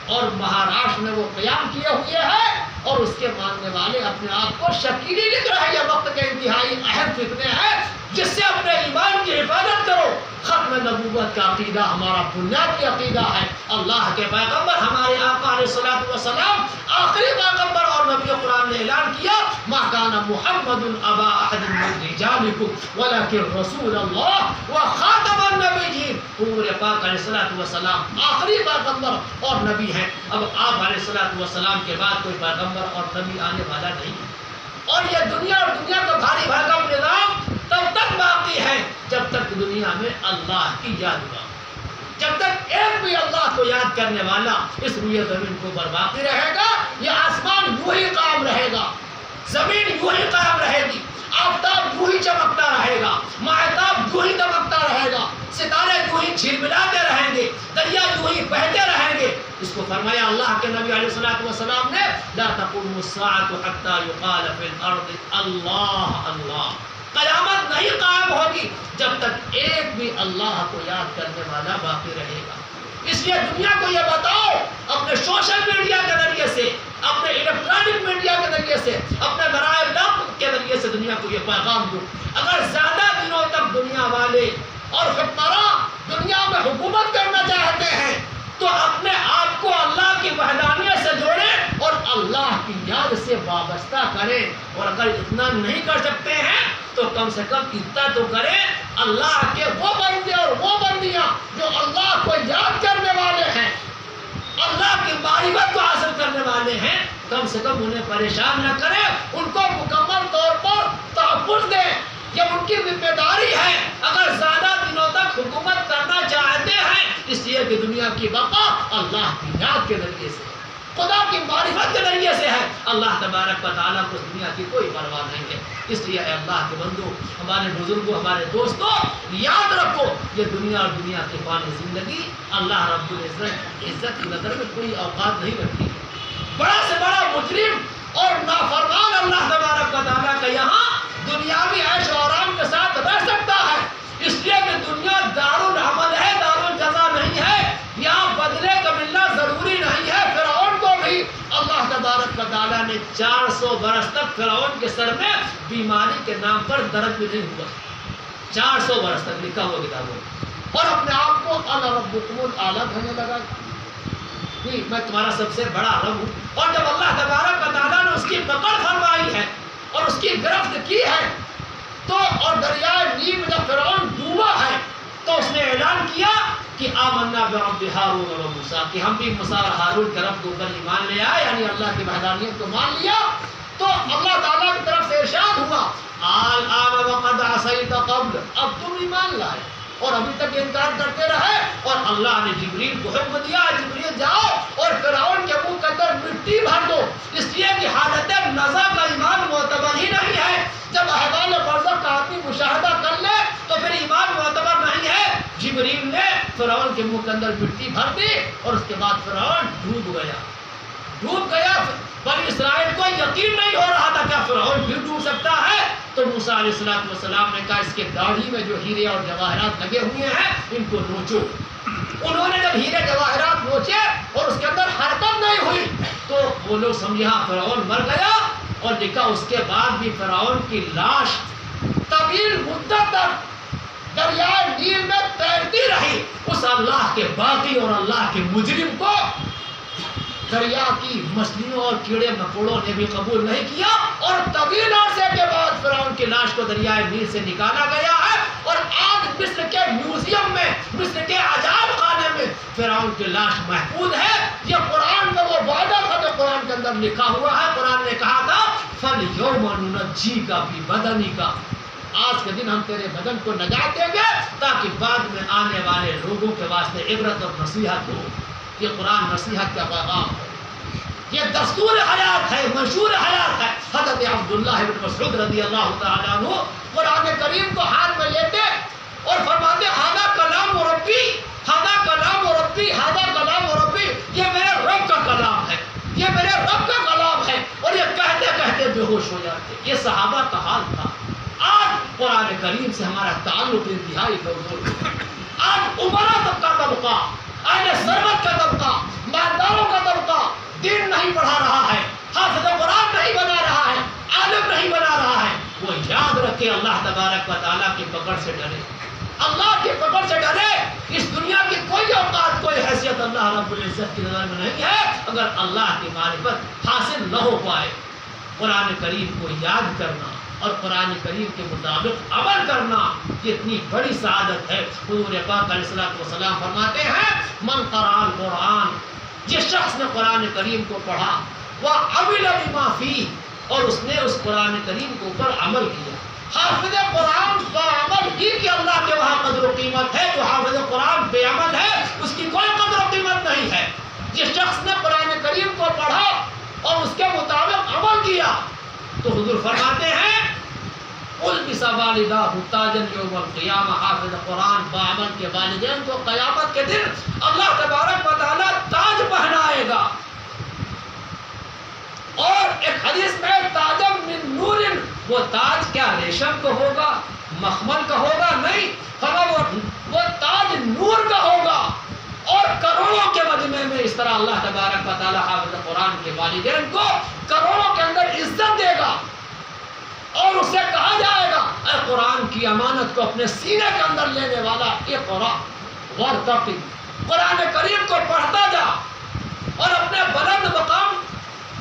اور مہاراشٹر میں وہ قیام کیے ہوئے ہے اور اس کے ماننے والے اپنے آپ کو شکیلی لکھ رہے ہیں۔ یہ وقت کے انتہائی اہم فتنے ہیں جس سے اپنے ایمان کی حفاظت کرو۔ ختم نبوت کا عقیدہ ہمارا بنیادی عقیدہ ہے، اللہ کے پیغمبر ہمارے آقا علیہ الصلوۃ والسلام آخری پیغمبر اور نبی، قرآن نے اعلان کیا ما کان محمد ابا احد من رجالکم ولکن رسول اللہ وخاتم النبیین۔ حضور پاک علیہ الصلوۃ والسلام آخری پیغمبر اور نبی ہیں، اب آپ علیہ الصلوۃ والسلام کے بعد کوئی پیغمبر اور نبی آنے والا نہیں ہے، اور یہ دنیا اور دنیا کا بھاری بھرکم نظام تب تک باقی ہے جب تک دنیا میں اللہ کی یاد ہوا، جب تک ایک بھی اللہ کو یاد کرنے والا اس روئے زمین کو پر باقی رہے گا، یہ آسمان یوں ہی قائم رہے گا، زمین یوں ہی قائم رہے گی، آفتاب یوں ہی چمکتا رہے گا، مہتاب یوں ہی دمکتا رہے گا، ستارے یوں ہی جھلملاتے رہیں گے، دریا یوں ہی بہتے رہیں گے۔ اس کو فرمایا اللہ کے نبی علیہ الصلوۃ والسلام نے لا تقوم الساعة حتى يقال في الارض اللہ اللہ، قیامت نہیں قائم ہوگی جب تک ایک بھی اللہ کو یاد کرنے والا باقی رہے گا۔ اس لیے دنیا کو یہ بتاؤ اپنے سوشل میڈیا کے ذریعے سے، اپنے الیکٹرانک میڈیا کے ذریعے سے، اپنے ذرائع ابلاغ کے ذریعے سے دنیا کو یہ پیغام دو، اگر زیادہ دنوں تک دنیا والے اور حکمراں دنیا میں حکومت کرنا چاہتے ہیں تو اپنے آپ کو اللہ کی وحدانیت سے جوڑیں اور اللہ کی یاد سے وابستہ کریں، اور اگر اتنا نہیں کر سکتے ہیں تو کم سے کم اتنا تو کریں اللہ کے وہ بندے اور وہ بندیاں جو اللہ کو یاد کرنے والے ہیں، اللہ کی معرفت کو حاصل کرنے والے ہیں، کم سے کم انہیں پریشان نہ کریں، ان کو مکمل طور پر تحفظ دیں، یہ ان کی ذمہ داری ہے۔ اگر زیادہ دنوں تک حکومت کرنا چاہتے ہیں اس لیے کہ دنیا کی بقا اللہ کی یاد کے ذریعے سے، خدا کی معرفت کے ذریعے سے ہے، اللہ تبارک و تعالیٰ کو دنیا کی کوئی پرواہ نہیں ہے۔ اس لیے اے اللہ کے بندو، ہمارے بزرگوں، ہمارے دوستوں، یاد رکھو یہ دنیا اور دنیا کی فانی زندگی اللہ رب العزت کی نظر میں کوئی اوقات نہیں رکھتی ہے۔ بڑا سے بڑا مجرم اور نافرمان اللہ تبارک و تعالیٰ کا یہاں دنیاوی عیش و آرام کے ساتھ رہ سکتا ہے، اس لیے کہ دنیا دارالعمل ہے، دارالجزا نہیں ہے، یہاں بدلے کا ملنا ضروری نہیں ہے۔ فرعون کو بھی اللہ تبارک و تعالیٰ نے 400 برس تک فرعون کے سر میں بیماری کے نام پر درد بھی نہیں ہوا، 400 برس تک لکھا ہوا کتابوں میں، اور اپنے آپ کو انا ربکم الاعلی کہنے لگا کہ میں تمہارا سب سے بڑا رب ہوں. اور جب اللہ تبارک و تعالیٰ نے اس کی پکڑ فرمائی ہے اور اس کی گرفت کی ہے تو اور دریائے نیل میں جب فرعون ڈوبا ہے تو اس نے اعلان کیا کہ آمنا برب ہارون و موسیٰ کہ ہم بھی موسیٰ اور ہارون کے رب کے اوپر ایمان لے آئے، یعنی اللہ کی وحدانیت کو مان لیا. تو اللہ تعالیٰ کی طرف سے ارشاد ہوا الآن وقد عصیت قبل، اب تم ایمان لائے اور ابھی تک انکار کرتے رہے. اور اللہ نے جبریل کو حکم دیا جبریل جاؤ اور فرعون کے منہ کے اندر مٹی بھر دو، اس لیے کہ حالت نزع کا ایمان معتبر ہی نہیں ہے. جب احوال برزخ کا آدمی مشاہدہ کر لے تو پھر ایمان معتبر نہیں ہے. جبریل نے فرعون کے منہ کے اندر مٹی بھر دی اور اس کے بعد فرعون ڈوب گیا. بنی اسرائیل کو یقین نہیں ہو رہا تھا کیا فرعون بھی ڈوب سکتا ہے. تو موسیٰ علیہ السلام نے کہا اس کے داڑھی میں جو ہیرے اور جواہرات لگے ہوئے ہیں ان کو نوچو. انہوں نے جب ہیرے جواہرات نوچے اور اس کے اندر حرکت نہیں ہوئی تو وہ لوگ سمجھا فرعون مر گیا. اور دیکھا اس کے بعد بھی فرعون کی لاش طویل مدت تک دریائے نیل میں تیرتی رہی. اس اللہ کے باغی اور اللہ کے مجرم کو دریا کی مچھلیوں اور کیڑے مکوڑوں نے بھی قبول نہیں کیا. اور طویل عرصے کے بعد فرعون کی لاش کو دریائے نیل سے نکالا گیا ہے اور آج مصر کے میوزیم میں، مصر کے عجائب خانے میں فرعون کی لاش محفوظ ہے. یہ قرآن میں وہ وعدہ تھا جو قرآن کے اندر لکھا ہوا ہے. قرآن نے کہا تھا فَالْيَوْمَ نُنَجِّيكَ بِبَدَنِكَ، آج کے دن ہم تیرے بدن کو نجات دیں گے تاکہ بعد میں آنے والے لوگوں کے واسطے عبرت اور نصیحت ہو. یہ قرآن نصیحت کا پیغام ہے، یہ دستور حیات ہے، منشور حیات ہے. حضرت عبداللہ بن مسعود رضی اللہ تعالیٰ عنہ قرآن کریم کو ہاتھ میں لیتے اور فرماتے ھذا کلام ربی، ھذا کلام ربی، ھذا کلام ربی، یہ میرے رب کا کلام ہے، یہ میرے رب کا کلام ہے. اور یہ کہتے کہتے بے ہوش ہو جاتے. یہ صحابہ کا حال تھا. آج قرآن کریم سے ہمارا تعلق انتہائی کمزور ہے. آج عمرہ تک کا طبقہ، اہل ثروت کا طبقہ، مالداروں کا طبقہ دین نہیں پڑھا رہا ہے، حافظ قرآن نہیں بنا رہا ہے، عالم نہیں بنا رہا ہے. وہ یاد رکھے اللہ تبارک و تعالیٰ کی پکڑ سے ڈرے، اللہ کی پکڑ سے ڈرے. اس دنیا کی کوئی اوقات، کوئی حیثیت اللہ رب العزت کی نظر میں نہیں ہے اگر اللہ کی معرفت حاصل نہ ہو پائے. قرآن کریم کو یاد کرنا اور قرآن کریم کے مطابق عمل کرنا یہ اتنی بڑی سعادت ہے. حضور پاک علیہ السلام فرماتے ہیں من قرأ القرآن، جس شخص نے قرآن کریم کو پڑھا وعمل بما فیہ، اور اس نے اس قرآن کریم کے اوپر عمل کیا. حافظ قرآن کا عمل ہی کہ اللہ کے وہاں قدر و قیمت ہے. جو حافظ قرآن بے عمل ہے اس کی کوئی قدر و قیمت نہیں ہے. جس شخص نے قرآن کریم کو پڑھا اور اس کے مطابق عمل کیا تو حضور فرماتے ہیں البس والداہ تاجا یوم القیامہ، حافظ قرآن بعمل کے والدین کو قیامت کے دن اللہ تبارک و تعالیٰ تاج پہنائے گا. اور ایک حدیث میں تاجم من نور، وہ تاج کیا ریشم کا ہوگا، مخمل کا ہوگا؟ نہیں، وہ تاج نور کا ہوگا. اور کروڑوں کے مجمع میں اس طرح اللہ تبارک و تعالیٰ حافظ قرآن کے والدین کو کروڑوں کے اندر عزت دے گا اور اسے کہا جائے گا اے قرآن کی امانت کو اپنے سینے کے اندر لینے والا، اقرأ وارتقی، قرآن کریم کو پڑھتا جا اور اپنے بلند مقام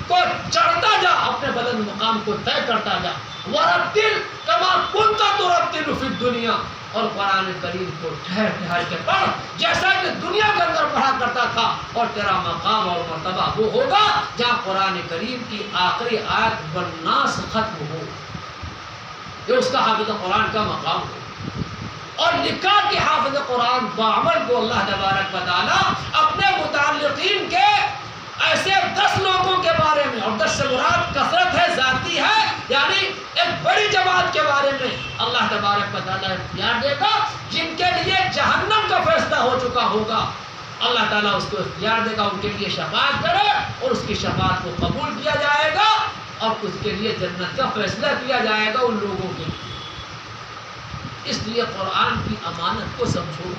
کو چڑھتا جا، اپنے بلند مقام کو طے کرتا جا. ورتل کما کنت ترتل فی الدنیا، اور قرآن کریم کو ٹھہر ٹھہر کے پڑھ جیسا کہ دنیا کے اندر پڑھا کرتا تھا. اور تیرا مقام اور مرتبہ وہ ہوگا جہاں قرآن کریم کی آخری آیت بالناس ختم ہو. یہ اس کا حافظ قرآن کا مقام ہو. اور لکھا کہ حافظ قرآن بعمل کو اللہ تبارک و تعالیٰ اپنے متعلقین کے ایسے 10 لوگوں کے بارے میں، اور 10 سے مراد کثرت ہے، ذاتی ہے، یعنی ایک بڑی جماعت کے بارے میں اللہ تبارک و تعالیٰ اختیار دے گا جن کے لیے جہنم کا فیصلہ ہو چکا ہوگا. اللہ تعالیٰ اس کو اختیار دے گا ان کے لیے شفاعت کرے اور اس کی شفاعت کو قبول کیا جائے گا اور اس کے لیے جنت کا فیصلہ کیا جائے گا ان لوگوں کے لیے. اس لیے قرآن کی امانت کو سمجھو،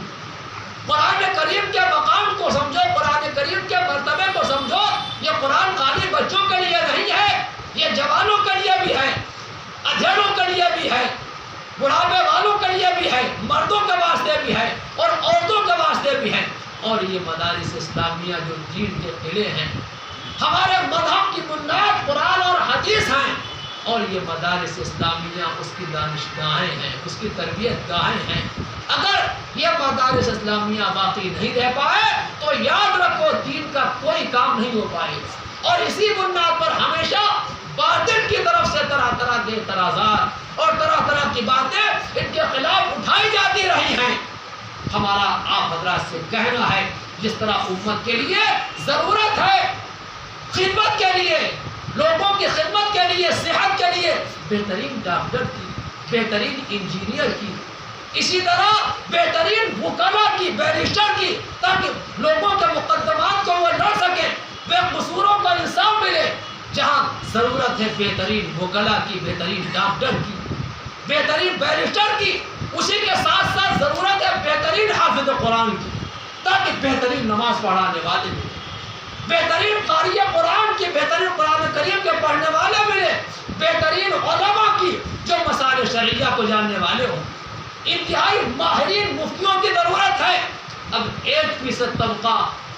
قرآن کریم کے مقام کو سمجھو، قرآن کریم کے مرتبے کو سمجھو. یہ قرآن خالی بچوں کے لیے نہیں ہے، یہ جوانوں کے لیے بھی ہے، ادھیڑوں کے لیے بھی ہے، بڑھاپے والوں کے لیے بھی ہے، مردوں کے واسطے بھی ہے اور عورتوں کے واسطے اور یہ مدارس اسلامیہ جو دین کے قلعے ہیں، ہمارے مذہب کی بنیاد قرآن اور حدیث ہیں، اور یہ مدارس اسلامیہ اس کی دانشگاہیں ہیں، اس کی تربیت گاہیں ہیں۔ اگر یہ مدارس اسلامیہ باقی نہیں رہ پائے تو یاد رکھو دین کا کوئی کام نہیں ہو پائے گا، اور اسی بنیاد پر ہمیشہ باطل کی طرف سے طرح طرح کے اعتراضات اور طرح طرح کی باتیں ان کے خلاف اٹھائی جاتی رہی ہیں۔ ہمارا آپ حضرات سے کہنا ہے، جس طرح امت کے لیے ضرورت ہے خدمت کے لیے، لوگوں کی خدمت کے لیے، صحت کے لیے بہترین ڈاکٹر کی، بہترین انجینئر کی، اسی طرح بہترین وکلا کی، بیرسٹر کی، تاکہ لوگوں کے مقدمات کو وہ لڑ سکیں، بے قصوروں کا انصاف ملے۔ جہاں ضرورت ہے بہترین وکلا کی، بہترین ڈاکٹر کی، بہترین بیرسٹر کی، اسی کے ساتھ ساتھ ضرورت ہے بہترین حافظ قرآن کی، تاکہ بہترین نماز پڑھانے والے ملے، بہترین قاری قرآن کی، بہترین قرآن کریم کے پڑھنے والے ملے، بہترین علماء کی جو مسائل شرعیہ کو جاننے والے ہوں، انتہائی ماہرین مفتیوں کی ضرورت ہے۔ اب 1% طبقہ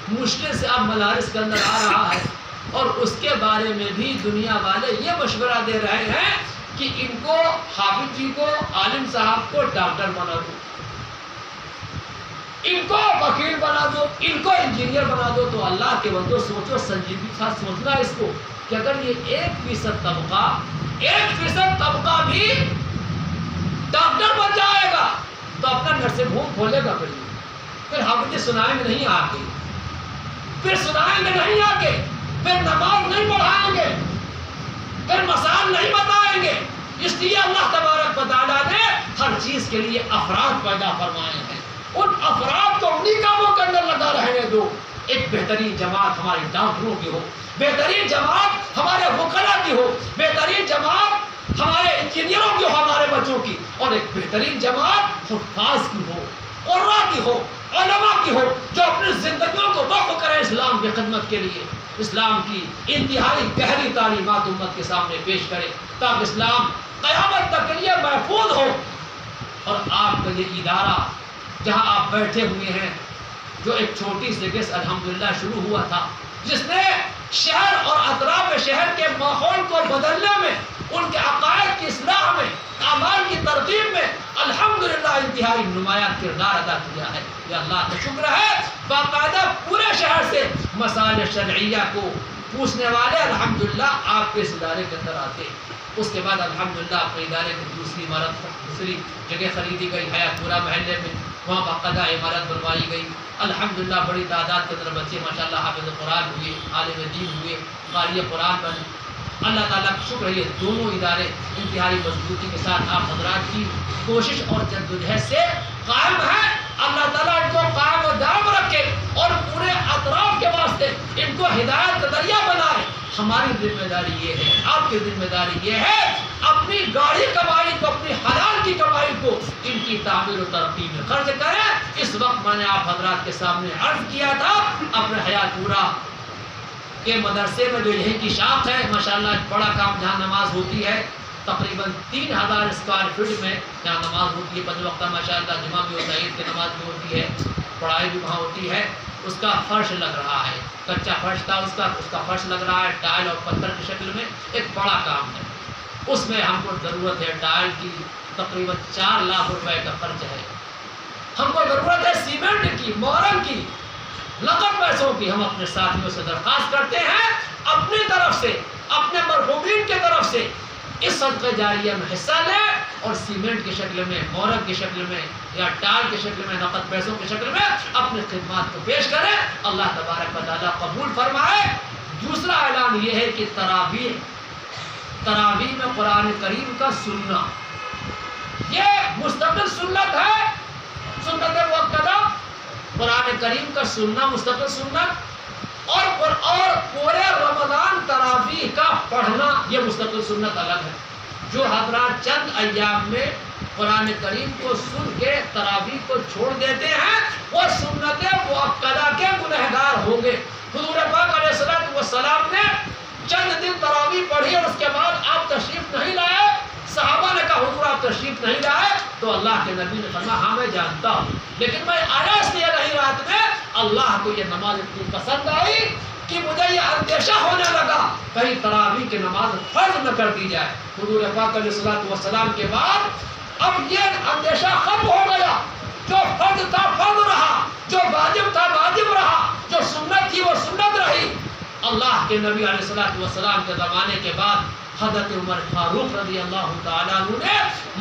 مشکل سے اب مدارس کے اندر آ رہا ہے، اور اس کے بارے میں بھی دنیا والے یہ مشورہ دے رہے ہیں کہ ان کو، حافظ جی کو، عالم صاحب کو ڈاکٹر بنا دو، ان کو وکیل بنا دو، ان کو انجینئر بنا دو۔ تو اللہ کے بندو سوچو، سنجیدگی کے ساتھ سوچنا اس کو کہ اگر یہ 1% طبقہ، 1% طبقہ بھی ڈاکٹر بن جائے گا تو اپنا نرسنگ ہوم کھولے گا، پھر حافظ سنائیں گے نہیں آ کے، پھر سنائیں گے نہیں آ کے، پھر نماز نہیں پڑھائیں گے، پھر مسائل نہیں بتائیں گے۔ اس لیے اللہ تبارک و تعالیٰ نے ہر چیز کے لیے افراد پیدا فرمائے ہیں، ان افراد کو انہی کاموں کے اندر لگا رہنے دو۔ ایک بہترین جماعت ہماری ڈاکٹروں کی ہو، بہترین جماعت ہمارے وکلا کی ہو، بہترین جماعت ہمارے انجینئروں کی ہو، ہمارے بچوں کی، اور ایک بہترین جماعت حفاظ کی ہو، قراء کی ہو، علماء کی ہو، جو اپنی زندگیوں کو وقف کرے اسلام کی خدمت کے لیے، اسلام کی انتہائی گہری تعلیمات امت کے سامنے پیش کرے، تاکہ اسلام قیامت تک کے لیے محفوظ ہو۔ اور آپ کا یہ ادارہ جہاں آپ بیٹھے ہوئے ہیں، جو ایک چھوٹی سی گیس الحمدللہ شروع ہوا تھا، جس نے شہر اور اطراف شہر کے ماحول کو بدلنے میں، ان کے عقائد کی اصلاح میں، اعمال کی ترتیب میں الحمدللہ انتہائی نمایاں کردار ادا کیا ہے۔ یہ اللہ کا شکر ہے، باقاعدہ پورے شہر سے مسائل شرعیہ کو پوچھنے والے الحمدللہ آپ کے اس ادارے کے اندر آتے۔ اس کے بعد الحمدللہ اپنے ادارے کی دوسری عمارت، دوسری جگہ خریدی گئی حیات پورہ محلے میں، وہاں باقاعدہ عمارت بنوائی گئی۔ الحمدللہ بڑی تعداد کے اندر بچے ماشاءاللہ حافظ قرآن ہوئے، عالم دین ہوئے، قاری قرآن بنے۔ اللہ تعالیٰ کا شکر ہے، یہ دونوں ادارے انتہائی مضبوطی کے ساتھ آپ حضرات کی کوشش اور جدوجہد سے قائم ہیں۔ اللہ تعالیٰ ان کو قائم و دائم رکھے اور پورے اطراف کے واسطے ان کو ہدایت کا ذریعہ بنائے۔ ہماری ذمہ داری یہ ہے، آپ کی ذمہ داری یہ ہے، اپنی گاڑی کمائی کو، اپنی حلال کی کمائی کو ان کی تعمیر و ترقی میں خرچ کریں۔ اس وقت میں نے آپ حضرات کے سامنے عرض کیا تھا، اپنے حیات پورہ کے مدرسے میں جو یہی کی شاخ ہے، ماشاءاللہ ایک بڑا کام جہاں نماز ہوتی ہے، تقریباً 3000 اسکوائر فٹ میں جہاں نماز ہوتی ہے، 5 وقتہ ماشاءاللہ جمعہ بھی ہوتا ہے، عید کی نماز بھی ہوتی ہے، پڑھائی بھی وہاں ہوتی ہے۔ اس کا فرش لگ رہا ہے، کچا فرش تھا اس کا فرش لگ رہا ہے، ٹائل اور پتھر کی شکل میں، ایک بڑا کام ہے۔ اس میں ہم کو ضرورت ہے ٹائل کی، تقریباً 4 لاکھ روپے کا خرچ ہے۔ ہم کو ضرورت ہے سیمنٹ کی، مورم کی، نقد پیسوں کی۔ ہم اپنے ساتھیوں سے درخواست کرتے ہیں، اپنی طرف سے، اپنے مرحومین کی طرف سے اس صدقہ جاریہ میں حصہ لیں، اور سیمنٹ کی شکل میں، مورم کی شکل میں، یا ٹائل کی شکل میں، نقد پیسوں کی شکل میں اپنی خدمات کو پیش کریں۔ اللہ تبارک و تعالیٰ قبول فرمائے۔ دوسرا اعلان یہ ہے کہ تراویح میں قرآن کریم کا سننا، یہ مستقل سنت ہے، سنت مؤکدہ، قرآن کریم کا سننا مستقل سنت، اور پورے رمضان تراویح کا پڑھنا یہ مستقل سنت الگ ہے۔ جو حضرات چند ایام میں قرآن کریم کو سن کے تراویح کو چھوڑ دیتے ہیں، وہ سنت مؤکدہ کے گنہگار ہوں گے۔ حضور پاک علیہ الصلوۃ والسلام نے چند دن تراویح پڑھی اور اس کے بعد آپ تشریف نہیں لائے۔ صحابہ نے کہا حضور آپ تشریف نہیں لائے، تو اللہ کے نبی نے فرمایا ہاں میں جانتا ہوں، لیکن میں آیا اس لیے نہیں رات میں، اللہ کو یہ نماز اتنی پسند آئی کہ مجھے یہ اندیشہ ہونے لگا کہیں تراویح کی نماز فرض نہ کر دی جائے۔ حضور پاک علیہ الصلوۃ والسلام کے بعد اب یہ اندیشہ ختم ہو گیا، جو فرض تھا فرض رہا، جو واجب تھا واجب رہا، جو سنت تھی وہ سنت رہی۔ اللہ کے نبی علیہ الصلوۃ والسلام کے زمانے کے بعد حضرت عمر فاروق رضی اللہ تعالیٰ عنہ نے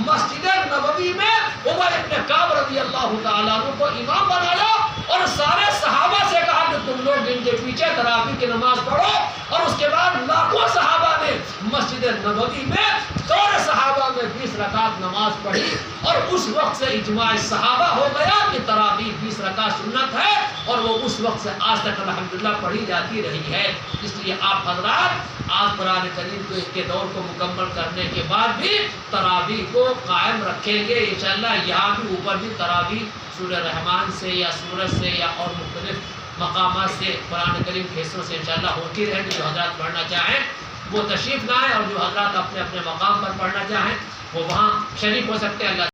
مسجد نبوی میں عمر ابن کعب رضی اللہ تعالیٰ عنہ کو امام بنایا اور سارے صحابہ سے کہا کہ تم لوگ ان کے پیچھے تراویح کی نماز پڑھو، اور اس کے بعد لاکھوں صحابہ نے مسجد نبوی میں سارے صحابہ میں 20 رکعت نماز پڑھی، اور اس وقت سے اجماع صحابہ ہو گیا کہ تراویح 20 رکعت سنت ہے، اور وہ اس وقت سے آج تک الحمدللہ پڑھی جاتی رہی ہے۔ اس لیے آپ حضرات آج قرآن کریم کو کے دور کو مکمل کرنے کے بعد بھی تراویح کو قائم رکھیں گے انشاءاللہ۔ یہاں بھی اوپر بھی تراویح سورہ رحمان سے یا سورج سے یا اور مختلف مقامات سے قرآن کریم کے حصوں سے انشاءاللہ ہوتی رہے گی۔ جو حضرات پڑھنا چاہیں وہ تشریف لائیں، اور جو حضرات اپنے اپنے مقام پر پڑھنا چاہیں وہ وہاں شریک ہو سکتے ہیں۔ اللہ